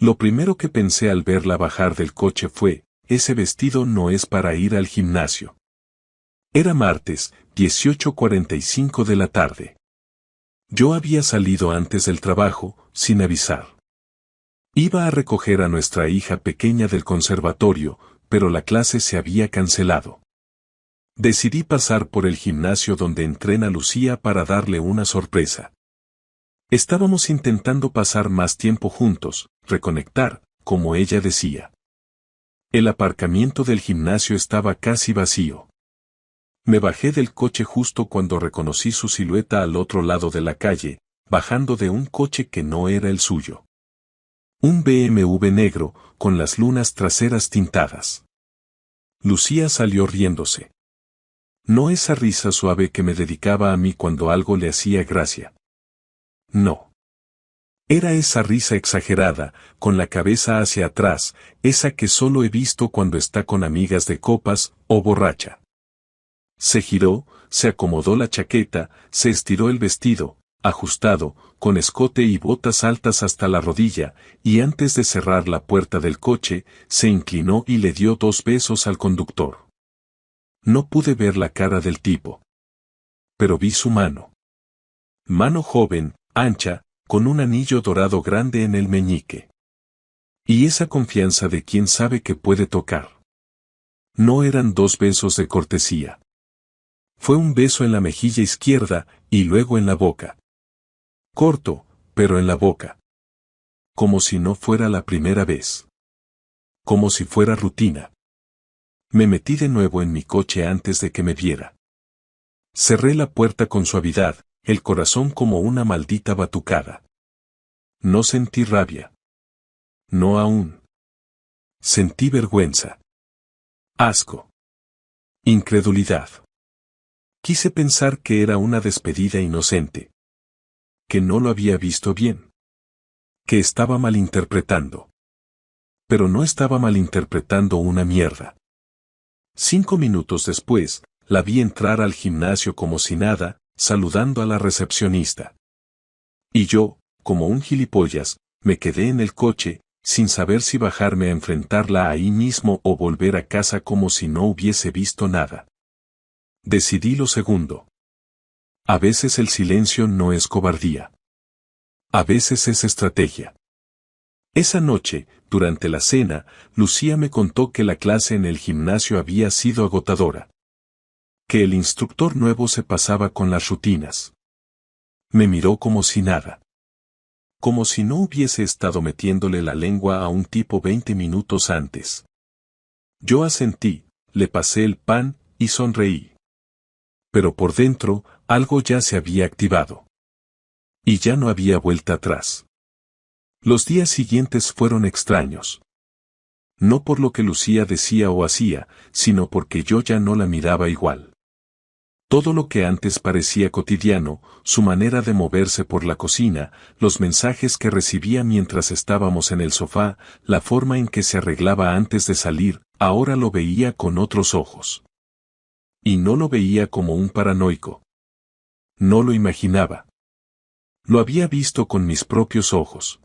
Lo primero que pensé al verla bajar del coche fue, ese vestido no es para ir al gimnasio. Era martes, 18:45 de la tarde. Yo había salido antes del trabajo, sin avisar. Iba a recoger a nuestra hija pequeña del conservatorio, pero la clase se había cancelado. Decidí pasar por el gimnasio donde entrena Lucía para darle una sorpresa. Estábamos intentando pasar más tiempo juntos, reconectar, como ella decía. El aparcamiento del gimnasio estaba casi vacío. Me bajé del coche justo cuando reconocí su silueta al otro lado de la calle, bajando de un coche que no era el suyo. Un BMW negro, con las lunas traseras tintadas. Lucía salió riéndose. No esa risa suave que me dedicaba a mí cuando algo le hacía gracia. No. Era esa risa exagerada, con la cabeza hacia atrás, esa que solo he visto cuando está con amigas de copas o borracha. Se giró, se acomodó la chaqueta, se estiró el vestido, ajustado, con escote y botas altas hasta la rodilla, y antes de cerrar la puerta del coche, se inclinó y le dio 2 besos al conductor. No pude ver la cara del tipo. Pero vi su mano. Mano joven, ancha, con un anillo dorado grande en el meñique. Y esa confianza de quien sabe que puede tocar. No eran 2 besos de cortesía. Fue un beso en la mejilla izquierda, y luego en la boca. Corto, pero en la boca. Como si no fuera la primera vez. Como si fuera rutina. Me metí de nuevo en mi coche antes de que me viera. Cerré la puerta con suavidad, el corazón como una maldita batucada. No sentí rabia. No aún. Sentí vergüenza. Asco. Incredulidad. Quise pensar que era una despedida inocente. Que no lo había visto bien. Que estaba malinterpretando. Pero no estaba malinterpretando una mierda. 5 minutos después, la vi entrar al gimnasio como si nada, saludando a la recepcionista. Y yo, como un gilipollas, me quedé en el coche, sin saber si bajarme a enfrentarla ahí mismo o volver a casa como si no hubiese visto nada. Decidí lo segundo. A veces el silencio no es cobardía. A veces es estrategia. Esa noche, durante la cena, Lucía me contó que la clase en el gimnasio había sido agotadora. Que el instructor nuevo se pasaba con las rutinas. Me miró como si nada. Como si no hubiese estado metiéndole la lengua a un tipo 20 minutos antes. Yo asentí, le pasé el pan y sonreí. Pero por dentro, algo ya se había activado. Y ya no había vuelta atrás. Los días siguientes fueron extraños. No por lo que Lucía decía o hacía, sino porque yo ya no la miraba igual. Todo lo que antes parecía cotidiano, su manera de moverse por la cocina, los mensajes que recibía mientras estábamos en el sofá, la forma en que se arreglaba antes de salir, ahora lo veía con otros ojos. Y no lo veía como un paranoico. No lo imaginaba. Lo había visto con mis propios ojos.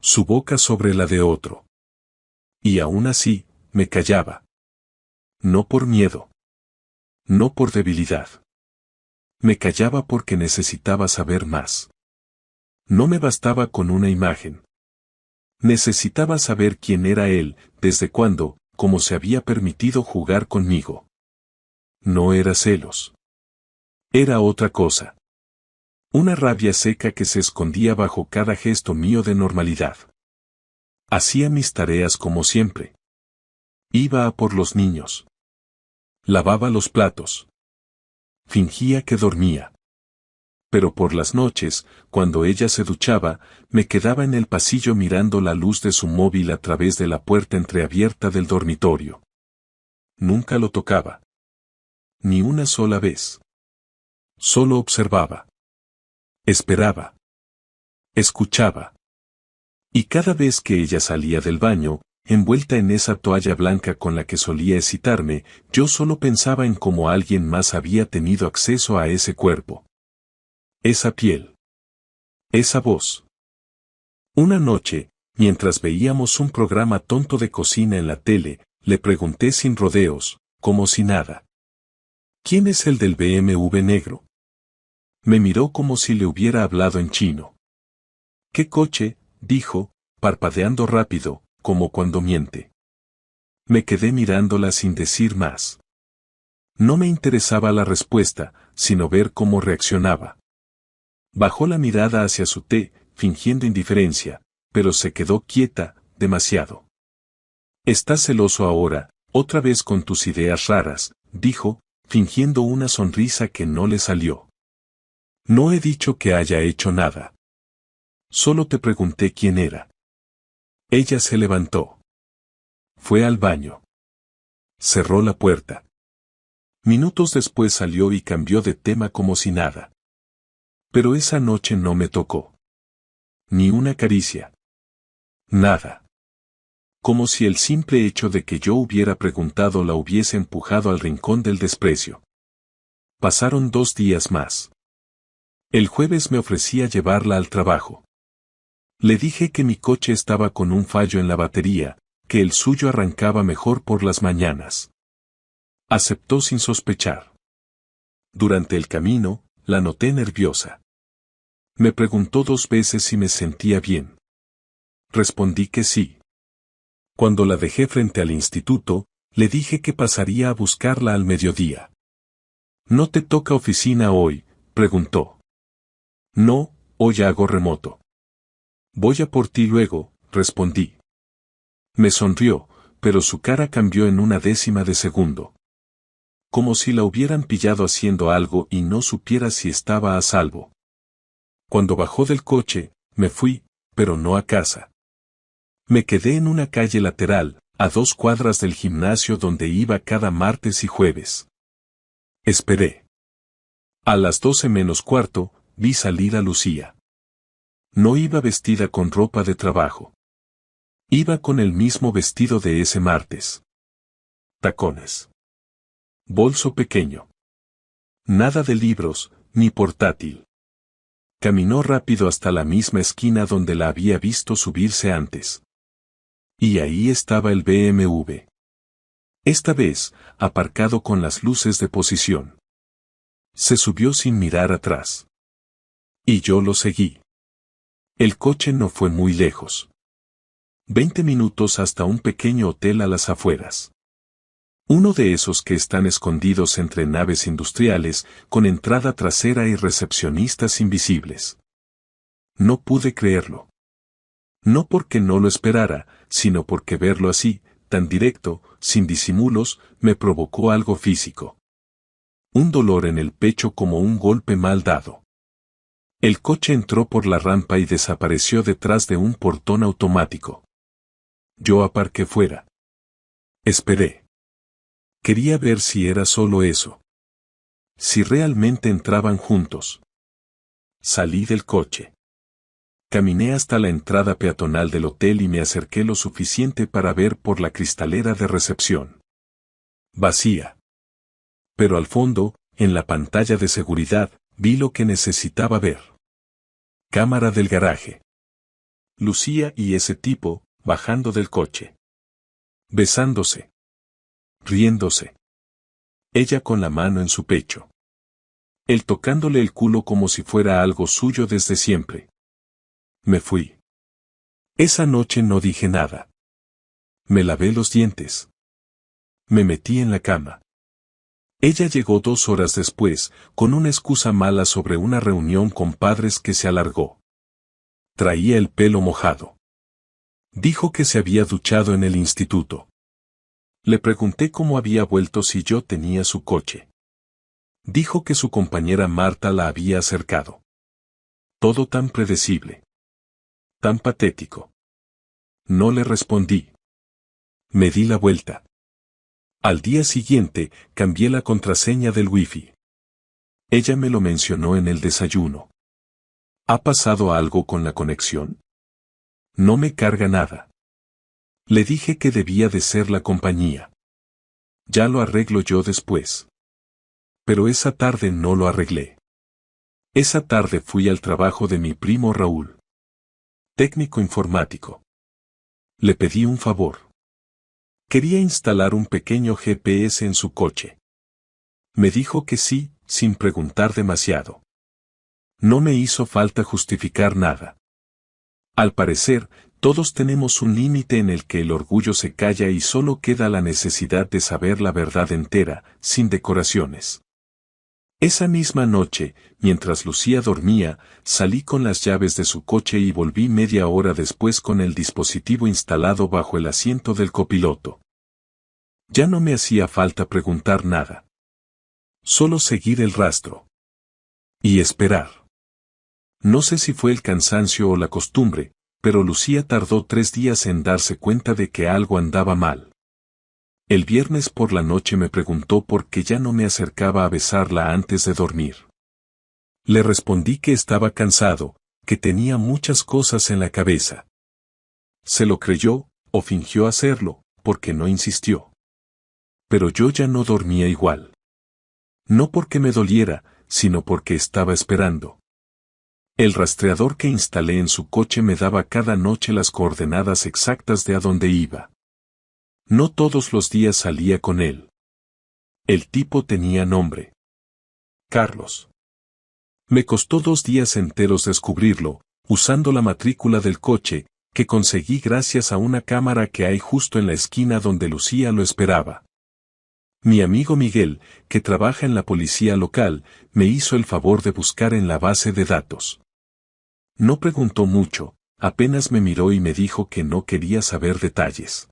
Su boca sobre la de otro. Y aún así, me callaba. No por miedo. No por debilidad. Me callaba porque necesitaba saber más. No me bastaba con una imagen. Necesitaba saber quién era él, desde cuándo, cómo se había permitido jugar conmigo. No era celos. Era otra cosa. Una rabia seca que se escondía bajo cada gesto mío de normalidad. Hacía mis tareas como siempre. Iba a por los niños. Lavaba los platos. Fingía que dormía. Pero por las noches, cuando ella se duchaba, me quedaba en el pasillo mirando la luz de su móvil a través de la puerta entreabierta del dormitorio. Nunca lo tocaba. Ni una sola vez. Solo observaba. Esperaba. Escuchaba. Y cada vez que ella salía del baño, envuelta en esa toalla blanca con la que solía excitarme, yo solo pensaba en cómo alguien más había tenido acceso a ese cuerpo. Esa piel. Esa voz. Una noche, Mientras veíamos un programa tonto de cocina en la tele, le pregunté sin rodeos, como si nada. ¿Quién es el del BMW negro? Me miró como si le hubiera hablado en chino. ¿Qué coche?, dijo, parpadeando rápido, como cuando miente. Me quedé mirándola sin decir más. No me interesaba la respuesta, sino ver cómo reaccionaba. Bajó la mirada hacia su té, fingiendo indiferencia, pero se quedó quieta, demasiado. «Estás celoso ahora, otra vez con tus ideas raras», dijo, fingiendo una sonrisa que no le salió. «No he dicho que haya hecho nada. Solo te pregunté quién era». Ella se levantó. Fue al baño. Cerró la puerta. Minutos después salió y cambió de tema como si nada. Pero esa noche no me tocó. Ni una caricia. Nada. Como si el simple hecho de que yo hubiera preguntado la hubiese empujado al rincón del desprecio. Pasaron 2 días más. El jueves me ofrecía llevarla al trabajo. Le dije que mi coche estaba con un fallo en la batería, que el suyo arrancaba mejor por las mañanas. Aceptó sin sospechar. Durante el camino, la noté nerviosa. Me preguntó 2 veces si me sentía bien. Respondí que sí. Cuando la dejé frente al instituto, le dije que pasaría a buscarla al mediodía. ¿No te toca oficina hoy?, preguntó. No, hoy hago remoto. Voy a por ti luego, respondí. Me sonrió, pero su cara cambió en una décima de segundo. Como si la hubieran pillado haciendo algo y no supiera si estaba a salvo. Cuando bajó del coche, me fui, pero no a casa. Me quedé en una calle lateral, a 2 cuadras del gimnasio donde iba cada martes y jueves. Esperé. A las 12 menos cuarto, vi salir a Lucía. No iba vestida con ropa de trabajo. Iba con el mismo vestido de ese martes. Tacones. Bolso pequeño. Nada de libros, ni portátil. Caminó rápido hasta la misma esquina donde la había visto subirse antes. Y ahí estaba el BMW. Esta vez, aparcado con las luces de posición. Se subió sin mirar atrás. Y yo lo seguí. El coche no fue muy lejos. 20 minutos hasta un pequeño hotel a las afueras. Uno de esos que están escondidos entre naves industriales, con entrada trasera y recepcionistas invisibles. No pude creerlo. No porque no lo esperara, sino porque verlo así, tan directo, sin disimulos, me provocó algo físico. Un dolor en el pecho como un golpe mal dado. El coche entró por la rampa y desapareció detrás de un portón automático. Yo aparqué fuera. Esperé. Quería ver si era solo eso. Si realmente entraban juntos. Salí del coche. Caminé hasta la entrada peatonal del hotel y me acerqué lo suficiente para ver por la cristalera de recepción. Vacía. Pero al fondo, en la pantalla de seguridad, vi lo que necesitaba ver. Cámara del garaje. Lucía y ese tipo, bajando del coche. Besándose. Riéndose. Ella con la mano en su pecho. Él tocándole el culo como si fuera algo suyo desde siempre. Me fui. Esa noche no dije nada. Me lavé los dientes. Me metí en la cama. Ella llegó 2 horas después, con una excusa mala sobre una reunión con padres que se alargó. Traía el pelo mojado. Dijo que se había duchado en el instituto. Le pregunté cómo había vuelto si yo tenía su coche. Dijo que su compañera Marta la había acercado. Todo tan predecible. Tan patético. No le respondí. Me di la vuelta. Al día siguiente, cambié la contraseña del Wi-Fi. Ella me lo mencionó en el desayuno. ¿Ha pasado algo con la conexión? No me carga nada. Le dije que debía de ser la compañía. Ya lo arreglo yo después. Pero esa tarde no lo arreglé. Esa tarde fui al trabajo de mi primo Raúl. Técnico informático. Le pedí un favor. Quería instalar un pequeño GPS en su coche. Me dijo que sí, sin preguntar demasiado. No me hizo falta justificar nada. Al parecer, todos tenemos un límite en el que el orgullo se calla y solo queda la necesidad de saber la verdad entera, sin decoraciones. Esa misma noche, mientras Lucía dormía, salí con las llaves de su coche y volví media hora después con el dispositivo instalado bajo el asiento del copiloto. Ya no me hacía falta preguntar nada. Solo seguir el rastro. Y esperar. No sé si fue el cansancio o la costumbre, pero Lucía tardó 3 días en darse cuenta de que algo andaba mal. El viernes por la noche me preguntó por qué ya no me acercaba a besarla antes de dormir. Le respondí que estaba cansado, que tenía muchas cosas en la cabeza. Se lo creyó, o fingió hacerlo, porque no insistió. Pero yo ya no dormía igual. No porque me doliera, sino porque estaba esperando. El rastreador que instalé en su coche me daba cada noche las coordenadas exactas de a dónde iba. No todos los días salía con él. El tipo tenía nombre. Carlos. Me costó 2 días enteros descubrirlo, usando la matrícula del coche, que conseguí gracias a una cámara que hay justo en la esquina donde Lucía lo esperaba. Mi amigo Miguel, que trabaja en la policía local, me hizo el favor de buscar en la base de datos. No preguntó mucho, apenas me miró y me dijo que no quería saber detalles.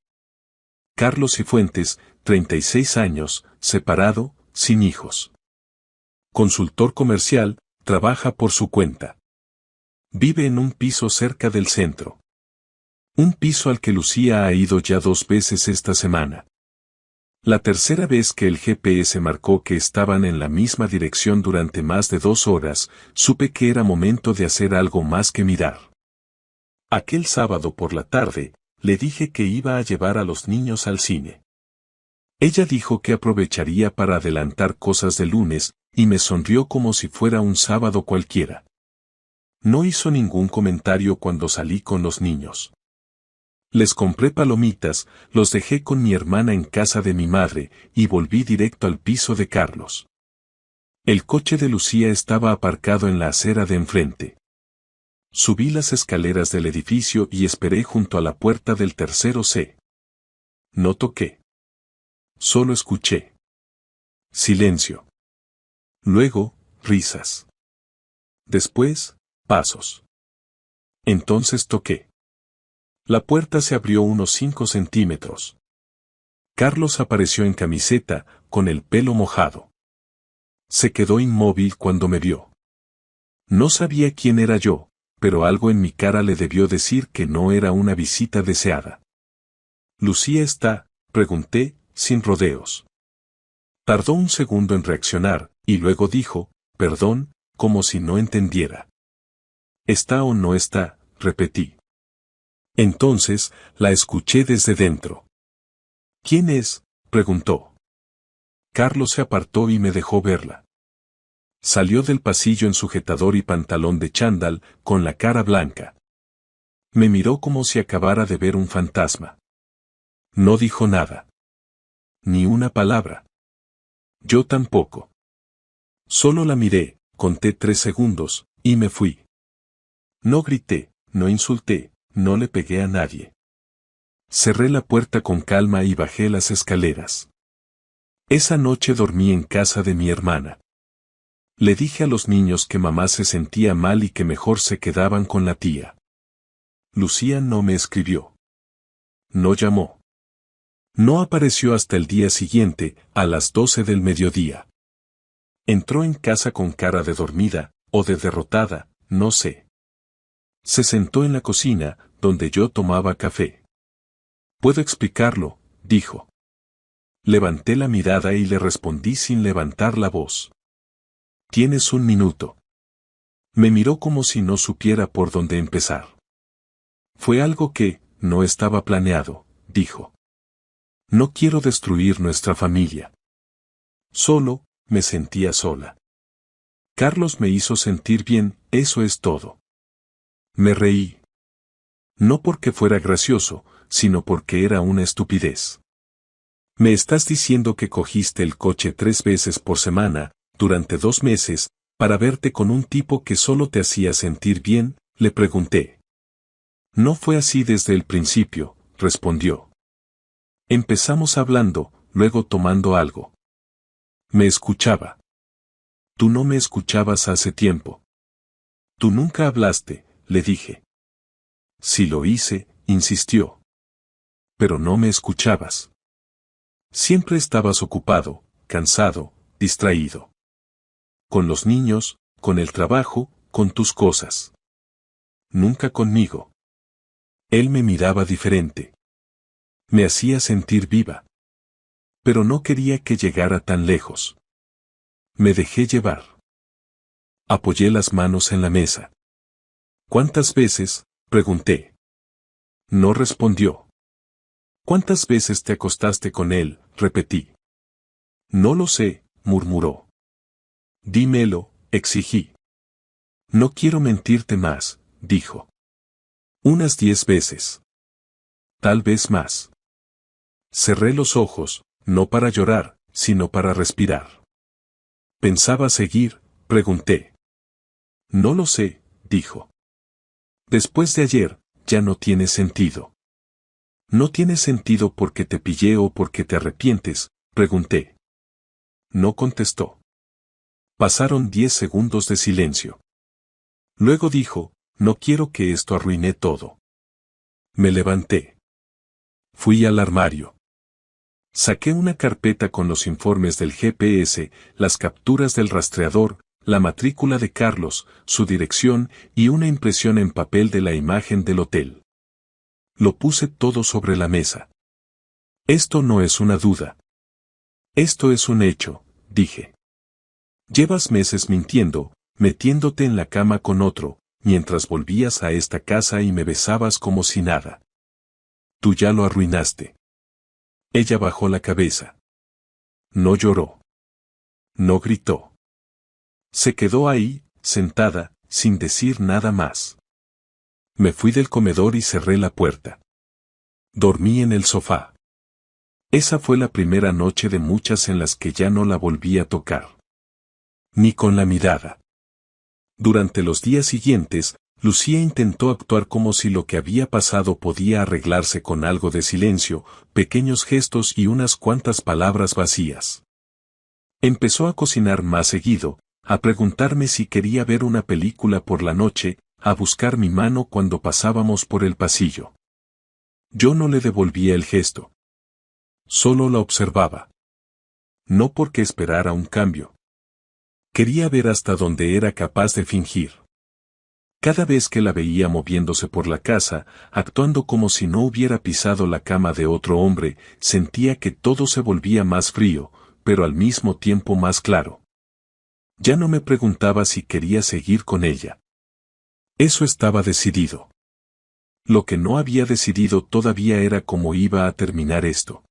Carlos Cifuentes, 36 años, separado, sin hijos. Consultor comercial, trabaja por su cuenta. Vive en un piso cerca del centro. Un piso al que Lucía ha ido ya 2 veces esta semana. La tercera vez que el GPS marcó que estaban en la misma dirección durante más de 2 horas, supe que era momento de hacer algo más que mirar. Aquel sábado por la tarde, le dije que iba a llevar a los niños al cine. Ella dijo que aprovecharía para adelantar cosas del lunes, y me sonrió como si fuera un sábado cualquiera. No hizo ningún comentario cuando salí con los niños. Les compré palomitas, los dejé con mi hermana en casa de mi madre, y volví directo al piso de Carlos. El coche de Lucía estaba aparcado en la acera de enfrente. Subí las escaleras del edificio y esperé junto a la puerta del tercero C. No toqué. Solo escuché. Silencio. Luego, risas. Después, pasos. Entonces toqué. La puerta se abrió unos 5 centímetros. Carlos apareció en camiseta, con el pelo mojado. Se quedó inmóvil cuando me vio. No sabía quién era yo, pero algo en mi cara le debió decir que no era una visita deseada. «¿Lucía está?», pregunté, sin rodeos. Tardó un segundo en reaccionar, y luego dijo, «Perdón», como si no entendiera. «¿Está o no está?», repetí. Entonces, la escuché desde dentro. «¿Quién es?», preguntó. Carlos se apartó y me dejó verla. Salió del pasillo en sujetador y pantalón de chándal, con la cara blanca. Me miró como si acabara de ver un fantasma. No dijo nada. Ni una palabra. Yo tampoco. Solo la miré, conté 3 segundos, y me fui. No grité, no insulté, no le pegué a nadie. Cerré la puerta con calma y bajé las escaleras. Esa noche dormí en casa de mi hermana. Le dije a los niños que mamá se sentía mal y que mejor se quedaban con la tía. Lucía no me escribió. No llamó. No apareció hasta el día siguiente, a las 12 del mediodía. Entró en casa con cara de dormida, o de derrotada, no sé. Se sentó en la cocina, donde yo tomaba café. «Puedo explicarlo», dijo. Levanté la mirada y le respondí sin levantar la voz. «Tienes 1 minuto». Me miró como si no supiera por dónde empezar. «Fue algo que no estaba planeado», dijo. «No quiero destruir nuestra familia. Solo, me sentía sola. Carlos me hizo sentir bien, eso es todo». Me reí. No porque fuera gracioso, sino porque era una estupidez. ¿Me estás diciendo que cogiste el coche 3 veces por semana, durante 2 meses, para verte con un tipo que solo te hacía sentir bien? Le pregunté. No fue así desde el principio, respondió. Empezamos hablando, luego tomando algo. Me escuchaba. Tú no me escuchabas hace tiempo. Tú nunca hablaste, le dije. Sí lo hice, insistió. Pero no me escuchabas. Siempre estabas ocupado, cansado, distraído. Con los niños, con el trabajo, con tus cosas. Nunca conmigo. Él me miraba diferente. Me hacía sentir viva. Pero no quería que llegara tan lejos. Me dejé llevar. Apoyé las manos en la mesa. ¿Cuántas veces? Pregunté. No respondió. ¿Cuántas veces te acostaste con él? Repetí. No lo sé, murmuró. Dímelo, exigí. No quiero mentirte más, dijo. Unas 10 veces. Tal vez más. Cerré los ojos, no para llorar, sino para respirar. ¿Pensaba seguir? Pregunté. No lo sé, dijo. Después de ayer, ya no tiene sentido. ¿No tiene sentido porque te pillé o porque te arrepientes? Pregunté. No contestó. Pasaron 10 segundos de silencio. Luego dijo, no quiero que esto arruine todo. Me levanté. Fui al armario. Saqué una carpeta con los informes del GPS, las capturas del rastreador, la matrícula de Carlos, su dirección y una impresión en papel de la imagen del hotel. Lo puse todo sobre la mesa. Esto no es una duda. Esto es un hecho, dije. Llevas meses mintiendo, metiéndote en la cama con otro, mientras volvías a esta casa y me besabas como si nada. Tú ya lo arruinaste. Ella bajó la cabeza. No lloró. No gritó. Se quedó ahí, sentada, sin decir nada más. Me fui del comedor y cerré la puerta. Dormí en el sofá. Esa fue la primera noche de muchas en las que ya no la volví a tocar. Ni con la mirada. Durante los días siguientes, Lucía intentó actuar como si lo que había pasado podía arreglarse con algo de silencio, pequeños gestos y unas cuantas palabras vacías. Empezó a cocinar más seguido, a preguntarme si quería ver una película por la noche, a buscar mi mano cuando pasábamos por el pasillo. Yo no le devolvía el gesto. Solo la observaba. No porque esperara un cambio. Quería ver hasta dónde era capaz de fingir. Cada vez que la veía moviéndose por la casa, actuando como si no hubiera pisado la cama de otro hombre, sentía que todo se volvía más frío, pero al mismo tiempo más claro. Ya no me preguntaba si quería seguir con ella. Eso estaba decidido. Lo que no había decidido todavía era cómo iba a terminar esto.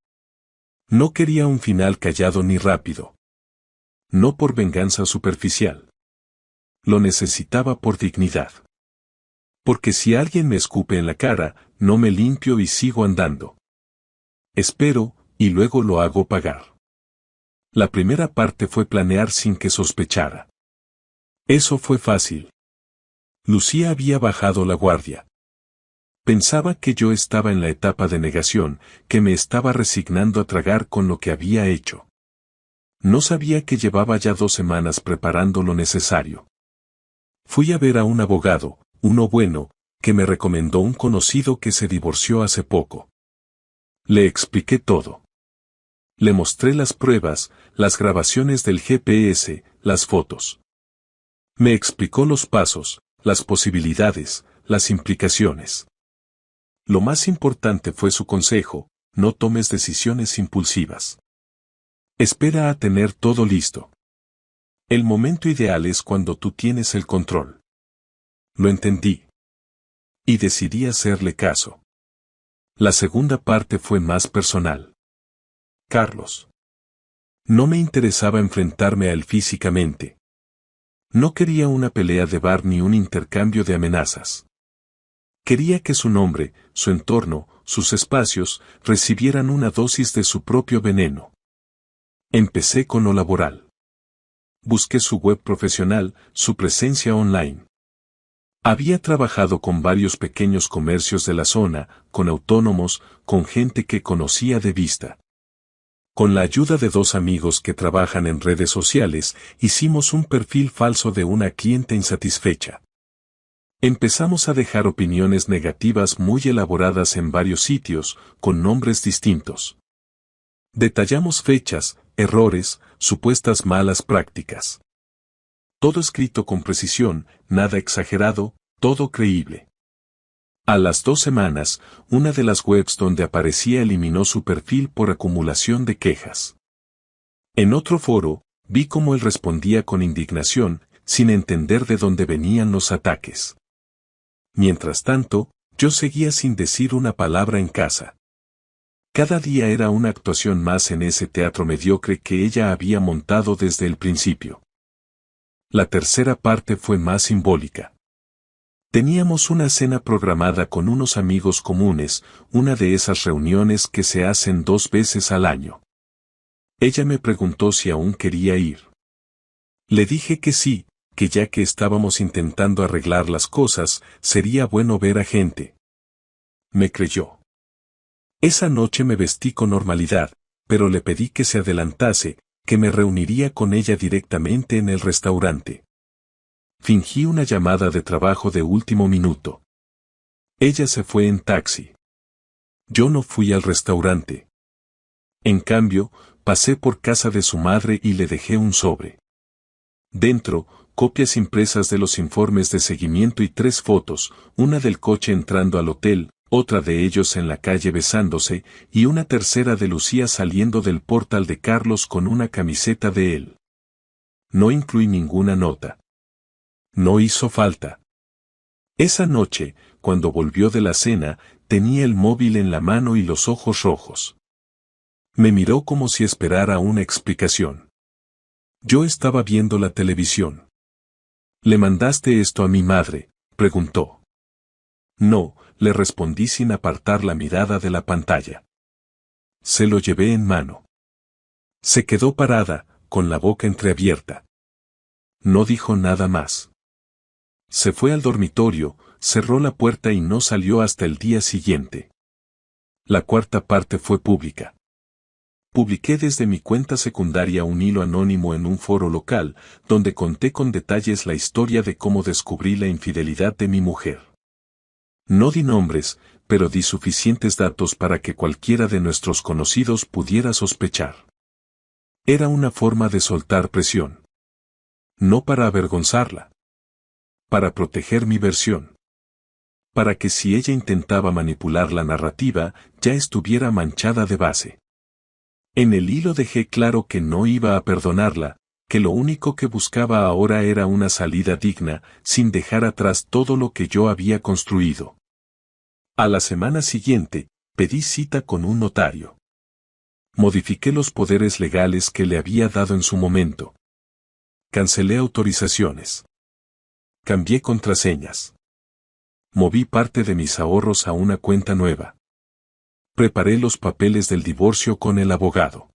No quería un final callado ni rápido. No por venganza superficial. Lo necesitaba por dignidad. Porque si alguien me escupe en la cara, no me limpio y sigo andando. Espero, y luego lo hago pagar. La primera parte fue planear sin que sospechara. Eso fue fácil. Lucía había bajado la guardia. Pensaba que yo estaba en la etapa de negación, que me estaba resignando a tragar con lo que había hecho. No sabía que llevaba ya 2 semanas preparando lo necesario. Fui a ver a un abogado, uno bueno, que me recomendó un conocido que se divorció hace poco. Le expliqué todo. Le mostré las pruebas, las grabaciones del GPS, las fotos. Me explicó los pasos, las posibilidades, las implicaciones. Lo más importante fue su consejo: no tomes decisiones impulsivas. Espera a tener todo listo. El momento ideal es cuando tú tienes el control. Lo entendí. Y decidí hacerle caso. La segunda parte fue más personal. Carlos. No me interesaba enfrentarme a él físicamente. No quería una pelea de bar ni un intercambio de amenazas. Quería que su nombre, su entorno, sus espacios, recibieran una dosis de su propio veneno. Empecé con lo laboral. Busqué su web profesional, su presencia online. Había trabajado con varios pequeños comercios de la zona, con autónomos, con gente que conocía de vista. Con la ayuda de 2 amigos que trabajan en redes sociales, hicimos un perfil falso de una cliente insatisfecha. Empezamos a dejar opiniones negativas muy elaboradas en varios sitios, con nombres distintos. Detallamos fechas, errores, supuestas malas prácticas. Todo escrito con precisión, nada exagerado, todo creíble. A las 2 semanas, una de las webs donde aparecía eliminó su perfil por acumulación de quejas. En otro foro, vi cómo él respondía con indignación, sin entender de dónde venían los ataques. Mientras tanto, yo seguía sin decir una palabra en casa. Cada día era una actuación más en ese teatro mediocre que ella había montado desde el principio. La tercera parte fue más simbólica. Teníamos una cena programada con unos amigos comunes, una de esas reuniones que se hacen 2 veces al año. Ella me preguntó si aún quería ir. Le dije que sí, que ya que estábamos intentando arreglar las cosas, sería bueno ver a gente. Me creyó. Esa noche me vestí con normalidad, pero le pedí que se adelantase, que me reuniría con ella directamente en el restaurante. Fingí una llamada de trabajo de último minuto. Ella se fue en taxi. Yo no fui al restaurante. En cambio, pasé por casa de su madre y le dejé un sobre. Dentro, copias impresas de los informes de seguimiento y 3 fotos, una del coche entrando al hotel, otra de ellos en la calle besándose, y una tercera de Lucía saliendo del portal de Carlos con una camiseta de él. No incluí ninguna nota. No hizo falta. Esa noche, cuando volvió de la cena, tenía el móvil en la mano y los ojos rojos. Me miró como si esperara una explicación. Yo estaba viendo la televisión. ¿Le mandaste esto a mi madre?, preguntó. No, le respondí sin apartar la mirada de la pantalla. Se lo llevé en mano. Se quedó parada, con la boca entreabierta. No dijo nada más. Se fue al dormitorio, cerró la puerta y no salió hasta el día siguiente. La cuarta parte fue pública. Publiqué desde mi cuenta secundaria un hilo anónimo en un foro local, donde conté con detalles la historia de cómo descubrí la infidelidad de mi mujer. No di nombres, pero di suficientes datos para que cualquiera de nuestros conocidos pudiera sospechar. Era una forma de soltar presión. No para avergonzarla. Para proteger mi versión. Para que si ella intentaba manipular la narrativa, ya estuviera manchada de base. En el hilo dejé claro que no iba a perdonarla, que lo único que buscaba ahora era una salida digna, sin dejar atrás todo lo que yo había construido. A la semana siguiente, pedí cita con un notario. Modifiqué los poderes legales que le había dado en su momento. Cancelé autorizaciones. Cambié contraseñas. Moví parte de mis ahorros a una cuenta nueva. Preparé los papeles del divorcio con el abogado.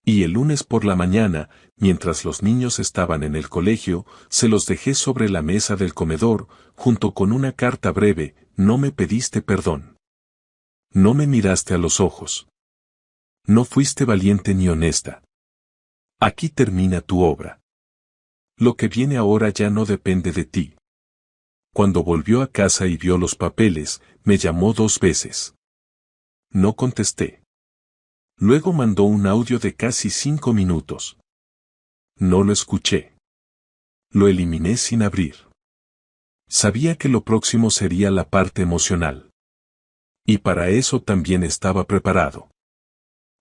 Y el lunes por la mañana, mientras los niños estaban en el colegio, se los dejé sobre la mesa del comedor, junto con una carta breve: no me pediste perdón. No me miraste a los ojos. No fuiste valiente ni honesta. Aquí termina tu obra. Lo que viene ahora ya no depende de ti. Cuando volvió a casa y vio los papeles, me llamó 2 veces. No contesté. Luego mandó un audio de casi 5 minutos. No lo escuché. Lo eliminé sin abrir. Sabía que lo próximo sería la parte emocional. Y para eso también estaba preparado.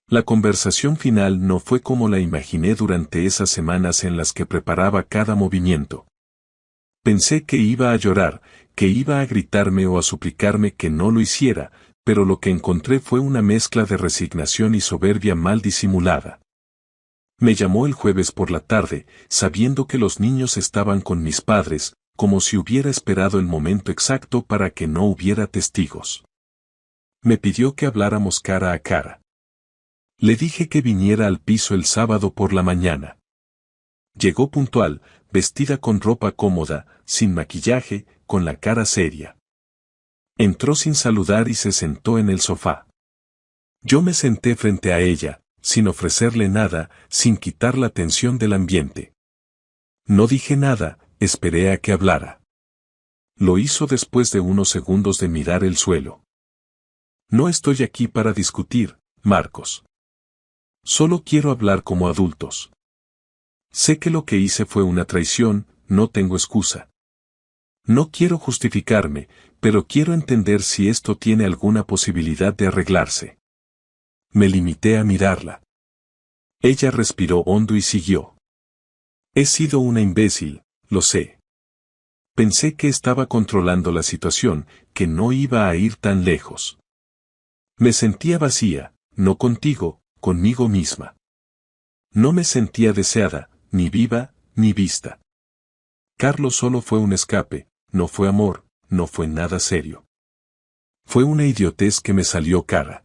La conversación final no fue como la imaginé durante esas semanas en las que preparaba cada movimiento. Pensé que iba a llorar, que iba a gritarme o a suplicarme que no lo hiciera, pero lo que encontré fue una mezcla de resignación y soberbia mal disimulada. Me llamó el jueves por la tarde, sabiendo que los niños estaban con mis padres, como si hubiera esperado el momento exacto para que no hubiera testigos. Me pidió que habláramos cara a cara. Le dije que viniera al piso el sábado por la mañana. Llegó puntual, vestida con ropa cómoda, sin maquillaje, con la cara seria. Entró sin saludar y se sentó en el sofá. Yo me senté frente a ella, sin ofrecerle nada, sin quitar la atención del ambiente. No dije nada, esperé a que hablara. Lo hizo después de unos segundos de mirar el suelo. No estoy aquí para discutir, Marcos. Solo quiero hablar como adultos. Sé que lo que hice fue una traición, no tengo excusa. No quiero justificarme, pero quiero entender si esto tiene alguna posibilidad de arreglarse. Me limité a mirarla. Ella respiró hondo y siguió. He sido una imbécil, lo sé. Pensé que estaba controlando la situación, que no iba a ir tan lejos. Me sentía vacía, no contigo, conmigo misma. No me sentía deseada, ni viva, ni vista. Carlos solo fue un escape, no fue amor, no fue nada serio. Fue una idiotez que me salió cara.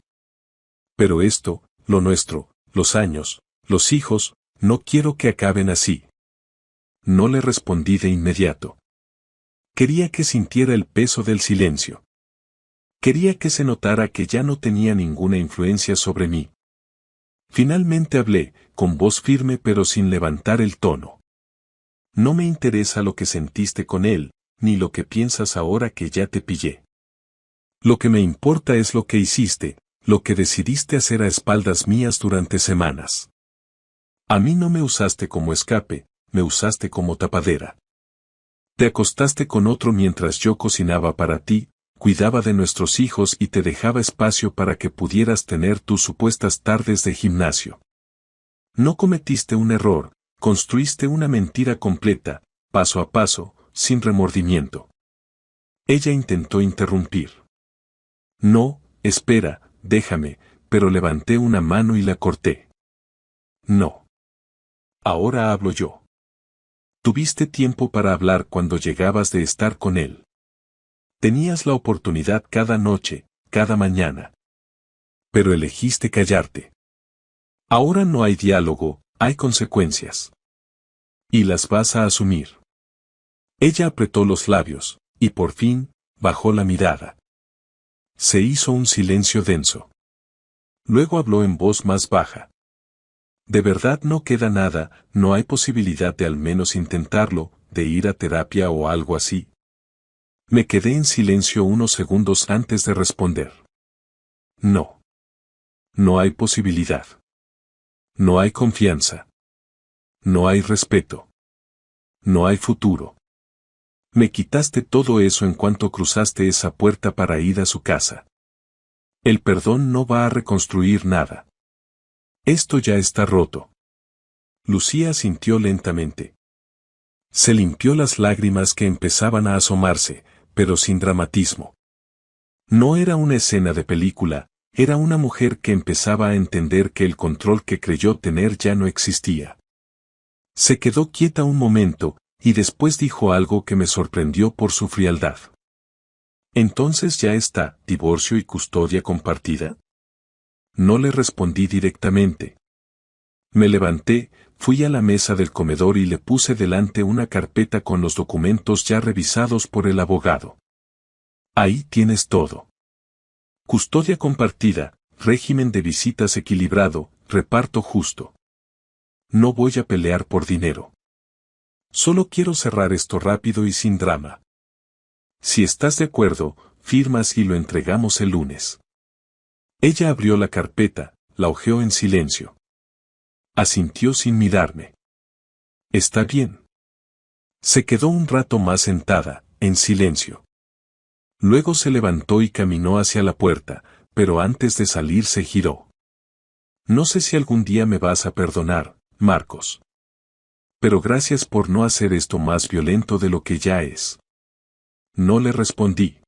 Pero esto, lo nuestro, los años, los hijos, no quiero que acaben así. No le respondí de inmediato. Quería que sintiera el peso del silencio. Quería que se notara que ya no tenía ninguna influencia sobre mí. Finalmente hablé, con voz firme pero sin levantar el tono. No me interesa lo que sentiste con él, ni lo que piensas ahora que ya te pillé. Lo que me importa es lo que hiciste, lo que decidiste hacer a espaldas mías durante semanas. A mí no me usaste como escape, me usaste como tapadera. Te acostaste con otro mientras yo cocinaba para ti, cuidaba de nuestros hijos y te dejaba espacio para que pudieras tener tus supuestas tardes de gimnasio. No cometiste un error, construiste una mentira completa, paso a paso, sin remordimiento. Ella intentó interrumpir. No, espera, déjame, pero levanté una mano y la corté. No. Ahora hablo yo. Tuviste tiempo para hablar cuando llegabas de estar con él. Tenías la oportunidad cada noche, cada mañana. Pero elegiste callarte. Ahora no hay diálogo, hay consecuencias. Y las vas a asumir. Ella apretó los labios, y por fin, bajó la mirada. Se hizo un silencio denso. Luego habló en voz más baja. De verdad no queda nada, no hay posibilidad de al menos intentarlo, de ir a terapia o algo así. Me quedé en silencio unos segundos antes de responder. No. No hay posibilidad. No hay confianza. No hay respeto. No hay futuro. Me quitaste todo eso en cuanto cruzaste esa puerta para ir a su casa. El perdón no va a reconstruir nada. Esto ya está roto. Lucía asintió lentamente. Se limpió las lágrimas que empezaban a asomarse, pero sin dramatismo. No era una escena de película, era una mujer que empezaba a entender que el control que creyó tener ya no existía. Se quedó quieta un momento, y después dijo algo que me sorprendió por su frialdad. ¿Entonces ya está, divorcio y custodia compartida? No le respondí directamente. Me levanté, fui a la mesa del comedor y le puse delante una carpeta con los documentos ya revisados por el abogado. Ahí tienes todo. Custodia compartida, régimen de visitas equilibrado, reparto justo. No voy a pelear por dinero. Solo quiero cerrar esto rápido y sin drama. Si estás de acuerdo, firmas y lo entregamos el lunes. Ella abrió la carpeta, la hojeó en silencio. Asintió sin mirarme. Está bien. Se quedó un rato más sentada, en silencio. Luego se levantó y caminó hacia la puerta, pero antes de salir se giró. No sé si algún día me vas a perdonar, Marcos. Pero gracias por no hacer esto más violento de lo que ya es. No le respondí.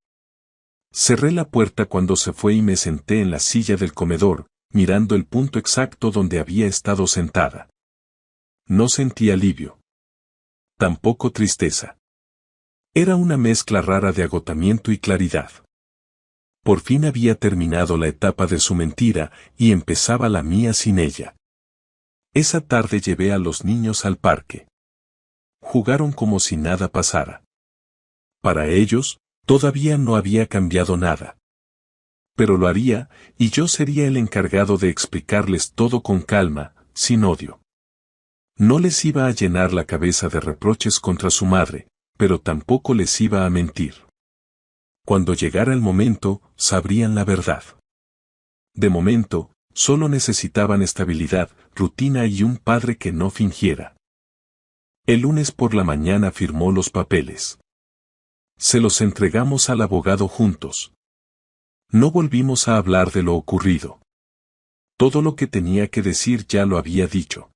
Cerré la puerta cuando se fue y me senté en la silla del comedor, mirando el punto exacto donde había estado sentada. No sentí alivio. Tampoco tristeza. Era una mezcla rara de agotamiento y claridad. Por fin había terminado la etapa de su mentira y empezaba la mía sin ella. Esa tarde llevé a los niños al parque. Jugaron como si nada pasara. Para ellos, todavía no había cambiado nada. Pero lo haría, y yo sería el encargado de explicarles todo con calma, sin odio. No les iba a llenar la cabeza de reproches contra su madre, pero tampoco les iba a mentir. Cuando llegara el momento, sabrían la verdad. De momento, solo necesitaban estabilidad, rutina y un padre que no fingiera. El lunes por la mañana firmó los papeles. Se los entregamos al abogado juntos. No volvimos a hablar de lo ocurrido. Todo lo que tenía que decir ya lo había dicho.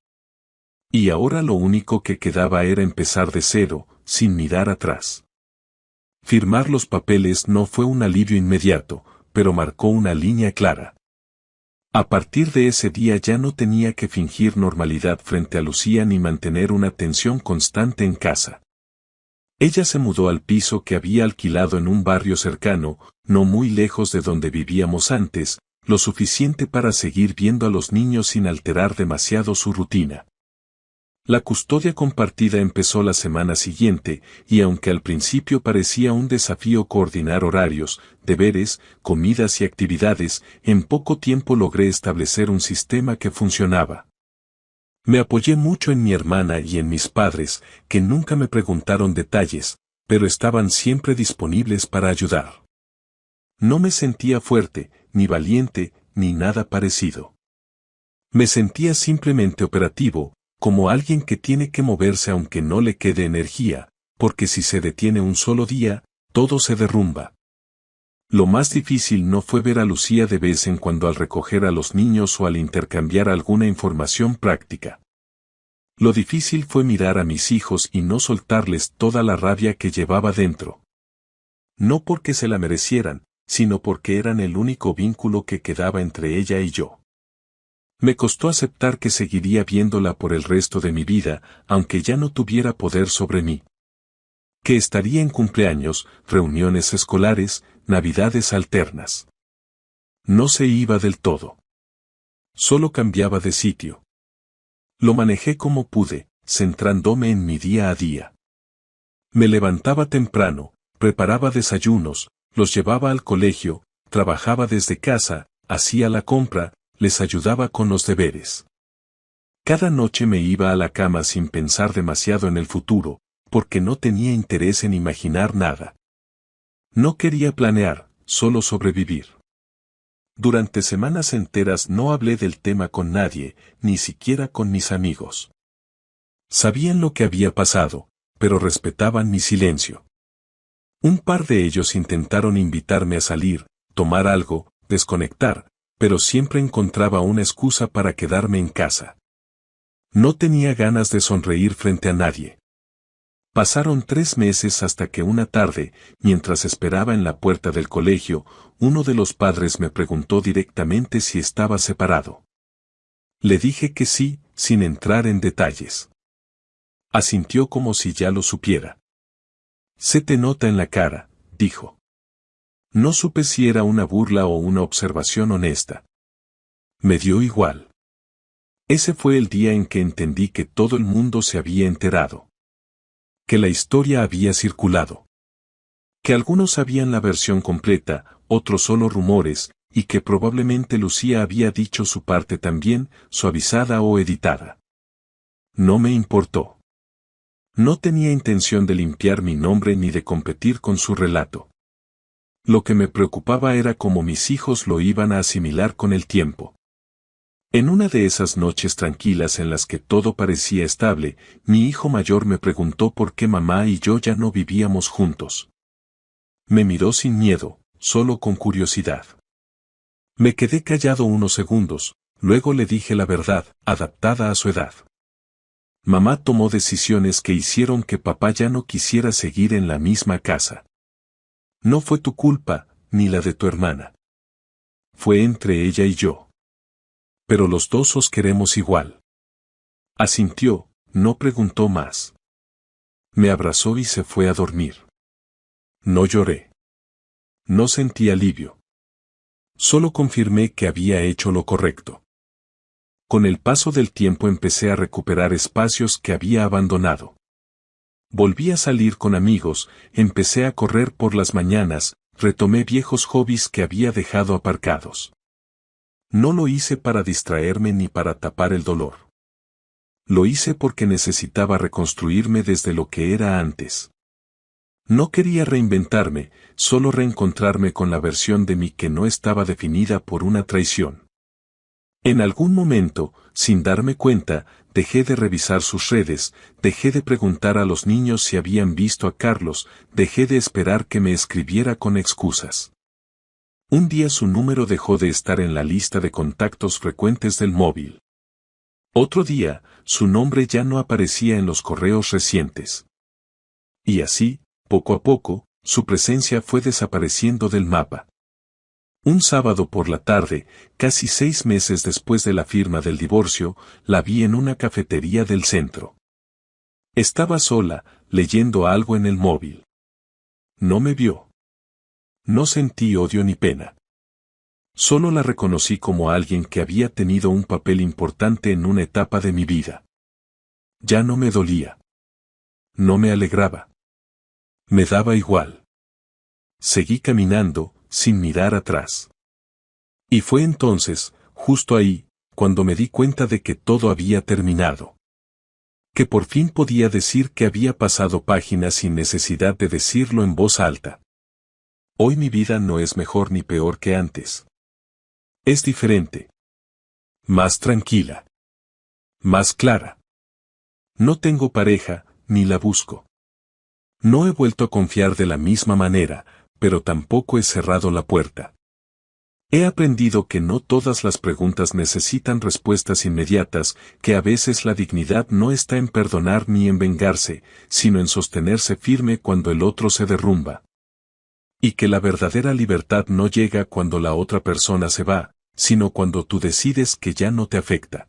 Y ahora lo único que quedaba era empezar de cero, sin mirar atrás. Firmar los papeles no fue un alivio inmediato, pero marcó una línea clara. A partir de ese día ya no tenía que fingir normalidad frente a Lucía ni mantener una tensión constante en casa. Ella se mudó al piso que había alquilado en un barrio cercano, no muy lejos de donde vivíamos antes, lo suficiente para seguir viendo a los niños sin alterar demasiado su rutina. La custodia compartida empezó la semana siguiente, y aunque al principio parecía un desafío coordinar horarios, deberes, comidas y actividades, en poco tiempo logré establecer un sistema que funcionaba. Me apoyé mucho en mi hermana y en mis padres, que nunca me preguntaron detalles, pero estaban siempre disponibles para ayudar. No me sentía fuerte, ni valiente, ni nada parecido. Me sentía simplemente operativo, como alguien que tiene que moverse aunque no le quede energía, porque si se detiene un solo día, todo se derrumba. Lo más difícil no fue ver a Lucía de vez en cuando al recoger a los niños o al intercambiar alguna información práctica. Lo difícil fue mirar a mis hijos y no soltarles toda la rabia que llevaba dentro. No porque se la merecieran, sino porque eran el único vínculo que quedaba entre ella y yo. Me costó aceptar que seguiría viéndola por el resto de mi vida, aunque ya no tuviera poder sobre mí. Que estaría en cumpleaños, reuniones escolares, navidades alternas. No se iba del todo. Solo cambiaba de sitio. Lo manejé como pude, centrándome en mi día a día. Me levantaba temprano, preparaba desayunos, los llevaba al colegio, trabajaba desde casa, hacía la compra, les ayudaba con los deberes. Cada noche me iba a la cama sin pensar demasiado en el futuro, porque no tenía interés en imaginar nada. No quería planear, solo sobrevivir. Durante semanas enteras no hablé del tema con nadie, ni siquiera con mis amigos. Sabían lo que había pasado, pero respetaban mi silencio. Un par de ellos intentaron invitarme a salir, tomar algo, desconectar, pero siempre encontraba una excusa para quedarme en casa. No tenía ganas de sonreír frente a nadie. Pasaron 3 meses hasta que una tarde, mientras esperaba en la puerta del colegio, uno de los padres me preguntó directamente si estaba separado. Le dije que sí, sin entrar en detalles. Asintió como si ya lo supiera. Se te nota en la cara, dijo. No supe si era una burla o una observación honesta. Me dio igual. Ese fue el día en que entendí que todo el mundo se había enterado. Que la historia había circulado. Que algunos sabían la versión completa, otros solo rumores, y que probablemente Lucía había dicho su parte también, suavizada o editada. No me importó. No tenía intención de limpiar mi nombre ni de competir con su relato. Lo que me preocupaba era cómo mis hijos lo iban a asimilar con el tiempo. En una de esas noches tranquilas en las que todo parecía estable, mi hijo mayor me preguntó por qué mamá y yo ya no vivíamos juntos. Me miró sin miedo, solo con curiosidad. Me quedé callado unos segundos, luego le dije la verdad, adaptada a su edad. Mamá tomó decisiones que hicieron que papá ya no quisiera seguir en la misma casa. No fue tu culpa, ni la de tu hermana. Fue entre ella y yo. Pero los dos os queremos igual. Asintió, no preguntó más. Me abrazó y se fue a dormir. No lloré. No sentí alivio. Solo confirmé que había hecho lo correcto. Con el paso del tiempo empecé a recuperar espacios que había abandonado. Volví a salir con amigos, empecé a correr por las mañanas, retomé viejos hobbies que había dejado aparcados. No lo hice para distraerme ni para tapar el dolor. Lo hice porque necesitaba reconstruirme desde lo que era antes. No quería reinventarme, solo reencontrarme con la versión de mí que no estaba definida por una traición. En algún momento, sin darme cuenta, dejé de revisar sus redes, dejé de preguntar a los niños si habían visto a Carlos, dejé de esperar que me escribiera con excusas. Un día su número dejó de estar en la lista de contactos frecuentes del móvil. Otro día, su nombre ya no aparecía en los correos recientes. Y así, poco a poco, su presencia fue desapareciendo del mapa. Un sábado por la tarde, casi 6 meses después de la firma del divorcio, la vi en una cafetería del centro. Estaba sola, leyendo algo en el móvil. No me vio. No sentí odio ni pena. Solo la reconocí como alguien que había tenido un papel importante en una etapa de mi vida. Ya no me dolía. No me alegraba. Me daba igual. Seguí caminando, sin mirar atrás. Y fue entonces, justo ahí, cuando me di cuenta de que todo había terminado. Que por fin podía decir que había pasado página sin necesidad de decirlo en voz alta. Hoy mi vida no es mejor ni peor que antes. Es diferente. Más tranquila. Más clara. No tengo pareja, ni la busco. No he vuelto a confiar de la misma manera, pero tampoco he cerrado la puerta. He aprendido que no todas las preguntas necesitan respuestas inmediatas, que a veces la dignidad no está en perdonar ni en vengarse, sino en sostenerse firme cuando el otro se derrumba. Y que la verdadera libertad no llega cuando la otra persona se va, sino cuando tú decides que ya no te afecta.